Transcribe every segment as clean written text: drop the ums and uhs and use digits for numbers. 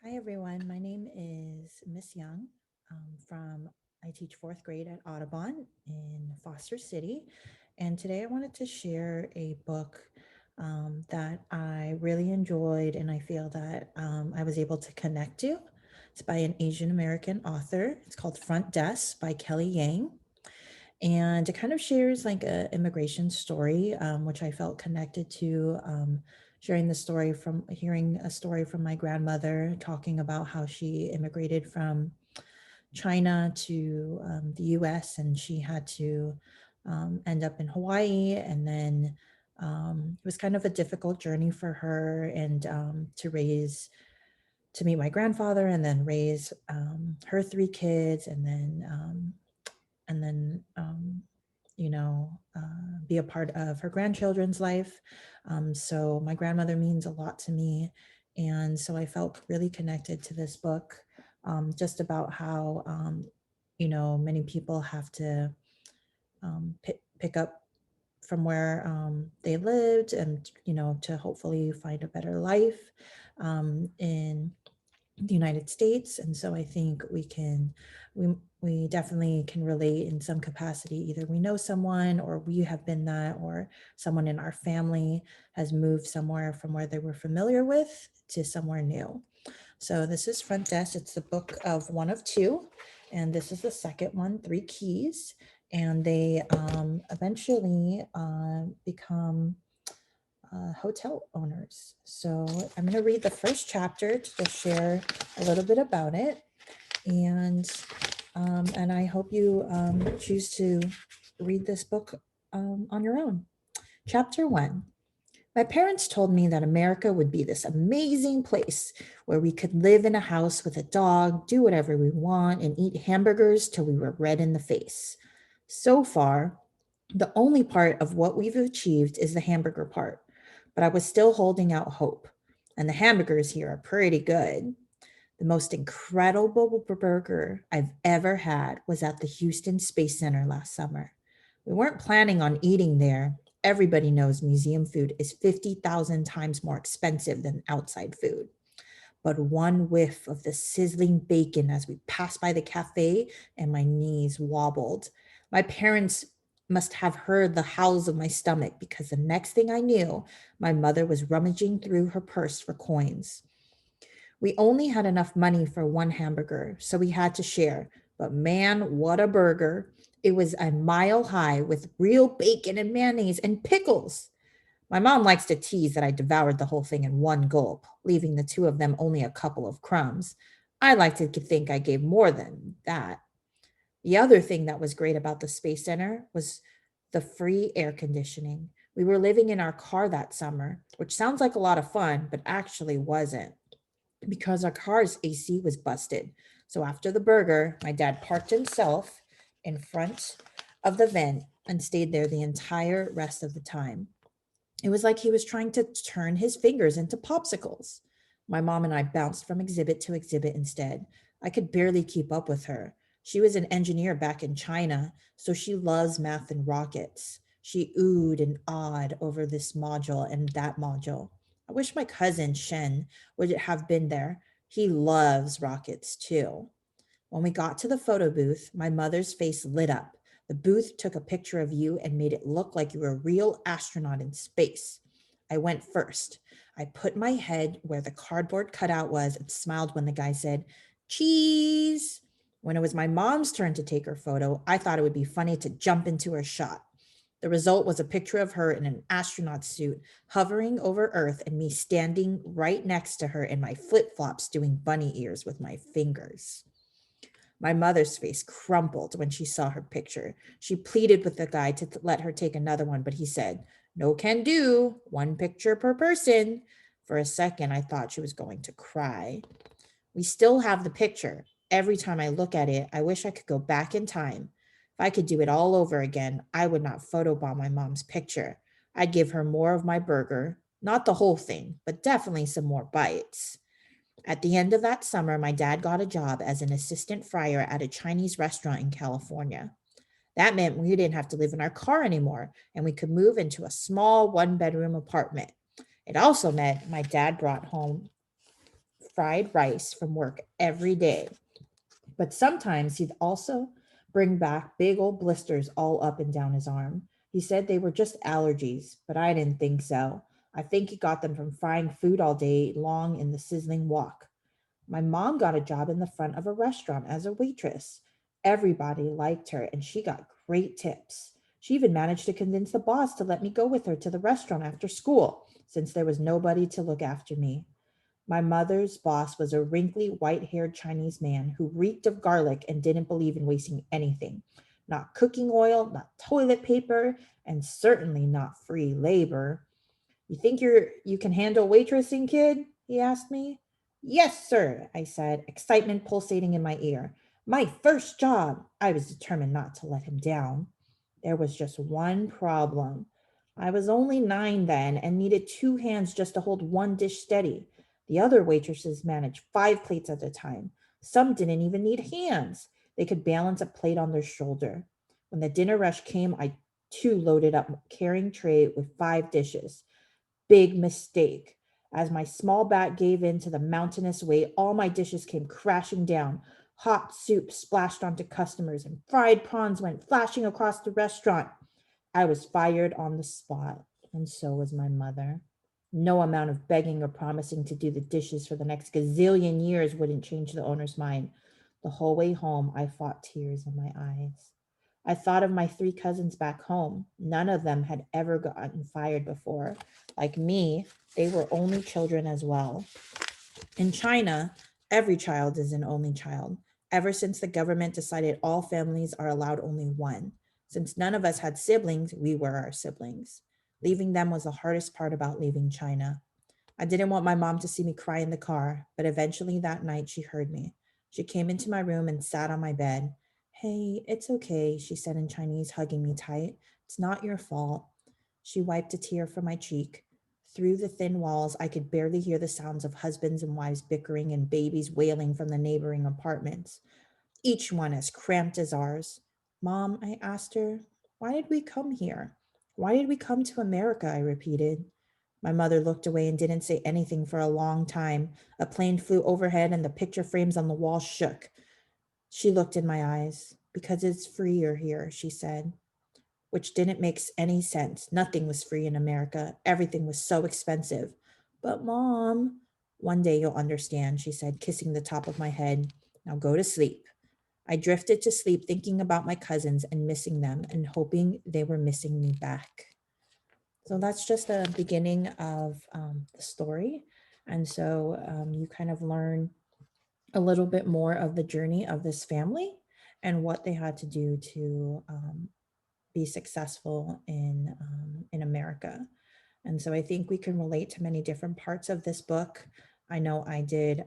Hi, everyone. My name is Miss Young. I teach fourth grade at Audubon in Foster City. And today I wanted to share a book that I really enjoyed and I feel that I was able to connect to. It's by an Asian American author. It's called Front Desk by Kelly Yang. And it kind of shares like a immigration story, which I felt connected to. Sharing the story from hearing a story from my grandmother talking about how she immigrated from China to the US and she had to end up in Hawaii. And then it was kind of a difficult journey for her and to meet my grandfather and then raise her three kids and then be a part of her grandchildren's life. So my grandmother means a lot to me, and so I felt really connected to this book, just about how many people have to pick up from where they lived, and to hopefully find a better life in the United States. And so I think we definitely can relate in some capacity. Either we know someone or we have been that, or someone in our family has moved somewhere from where they were familiar with to somewhere new. So this is Front Desk. It's the book of one of two. And this is the second one, Three Keys. And they eventually become hotel owners. So I'm going to read the first chapter to just share a little bit about it, and I hope you choose to read this book on your own. Chapter 1. My parents told me that America would be this amazing place where we could live in a house with a dog, do whatever we want, and eat hamburgers till we were red in the face. So far, the only part of what we've achieved is the hamburger part, but I was still holding out hope. And the hamburgers here are pretty good. The most incredible burger I've ever had was at the Houston Space Center last summer. We weren't planning on eating there. Everybody knows museum food is 50,000 times more expensive than outside food. But one whiff of the sizzling bacon as we passed by the cafe and my knees wobbled. My parents must have heard the howls of my stomach because the next thing I knew, my mother was rummaging through her purse for coins. We only had enough money for one hamburger, so we had to share. But man, what a burger! It was a mile high with real bacon and mayonnaise and pickles. My mom likes to tease that I devoured the whole thing in one gulp, leaving the two of them only a couple of crumbs. I like to think I gave more than that. The other thing that was great about the Space Center was the free air conditioning. We were living in our car that summer, which sounds like a lot of fun, but actually wasn't because our car's AC was busted. So after the burger, my dad parked himself in front of the vent and stayed there the entire rest of the time. It was like he was trying to turn his fingers into popsicles. My mom and I bounced from exhibit to exhibit instead. I could barely keep up with her. She was an engineer back in China, so she loves math and rockets. She oohed and awed over this module and that module. I wish my cousin Shen would have been there. He loves rockets too. When we got to the photo booth, my mother's face lit up. The booth took a picture of you and made it look like you were a real astronaut in space. I went first. I put my head where the cardboard cutout was and smiled when the guy said, "Cheese." When it was my mom's turn to take her photo, I thought it would be funny to jump into her shot. The result was a picture of her in an astronaut suit hovering over Earth and me standing right next to her in my flip flops doing bunny ears with my fingers. My mother's face crumpled when she saw her picture. She pleaded with the guy to let her take another one, but he said, "No can do, one picture per person." For a second, I thought she was going to cry. We still have the picture. Every time I look at it, I wish I could go back in time. If I could do it all over again, I would not photobomb my mom's picture. I'd give her more of my burger, not the whole thing, but definitely some more bites. At the end of that summer, my dad got a job as an assistant fryer at a Chinese restaurant in California. That meant we didn't have to live in our car anymore and we could move into a small one-bedroom apartment. It also meant my dad brought home fried rice from work every day. But sometimes he'd also bring back big old blisters all up and down his arm. He said they were just allergies, but I didn't think so. I think he got them from frying food all day long in the sizzling wok. My mom got a job in the front of a restaurant as a waitress. Everybody liked her and she got great tips. She even managed to convince the boss to let me go with her to the restaurant after school, since there was nobody to look after me. My mother's boss was a wrinkly, white haired Chinese man who reeked of garlic and didn't believe in wasting anything. Not cooking oil, not toilet paper, and certainly not free labor. You think you can handle waitressing, kid? He asked me. Yes, sir, I said, excitement pulsating in my ear. My first job. I was determined not to let him down. There was just one problem. I was only 9 then and needed 2 hands just to hold one dish steady. The other waitresses managed 5 plates at a time. Some didn't even need hands. They could balance a plate on their shoulder. When the dinner rush came, I too loaded up carrying tray with 5 dishes. Big mistake. As my small back gave in to the mountainous weight, all my dishes came crashing down. Hot soup splashed onto customers, and fried prawns went flashing across the restaurant. I was fired on the spot, and so was my mother. No amount of begging or promising to do the dishes for the next gazillion years wouldn't change the owner's mind. The whole way home, I fought tears in my eyes. I thought of my 3 cousins back home. None of them had ever gotten fired before. Like me, they were only children as well. In China, every child is an only child, ever since the government decided all families are allowed only one. Since none of us had siblings, we were our siblings. Leaving them was the hardest part about leaving China. I didn't want my mom to see me cry in the car, but eventually that night she heard me. She came into my room and sat on my bed. Hey, it's okay, she said in Chinese, hugging me tight. It's not your fault. She wiped a tear from my cheek. Through the thin walls, I could barely hear the sounds of husbands and wives bickering and babies wailing from the neighboring apartments, each one as cramped as ours. Mom, I asked her, why did we come here? Why did we come to America? I repeated. My mother looked away and didn't say anything for a long time. A plane flew overhead and the picture frames on the wall shook. She looked in my eyes. Because it's freer here, she said, which didn't make any sense. Nothing was free in America. Everything was so expensive. But, Mom, one day you'll understand, she said, kissing the top of my head. Now go to sleep. I drifted to sleep thinking about my cousins and missing them and hoping they were missing me back. So that's just the beginning of the story. And so you kind of learn a little bit more of the journey of this family and what they had to do to be successful in America. And so I think we can relate to many different parts of this book. I know I did.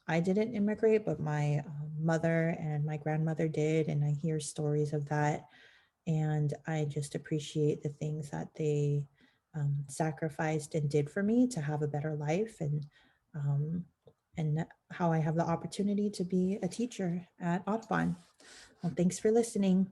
I didn't immigrate, but my mother and my grandmother did, and I hear stories of that. And I just appreciate the things that they sacrificed and did for me to have a better life, um, and how I have the opportunity to be a teacher at Audubon. Well, thanks for listening.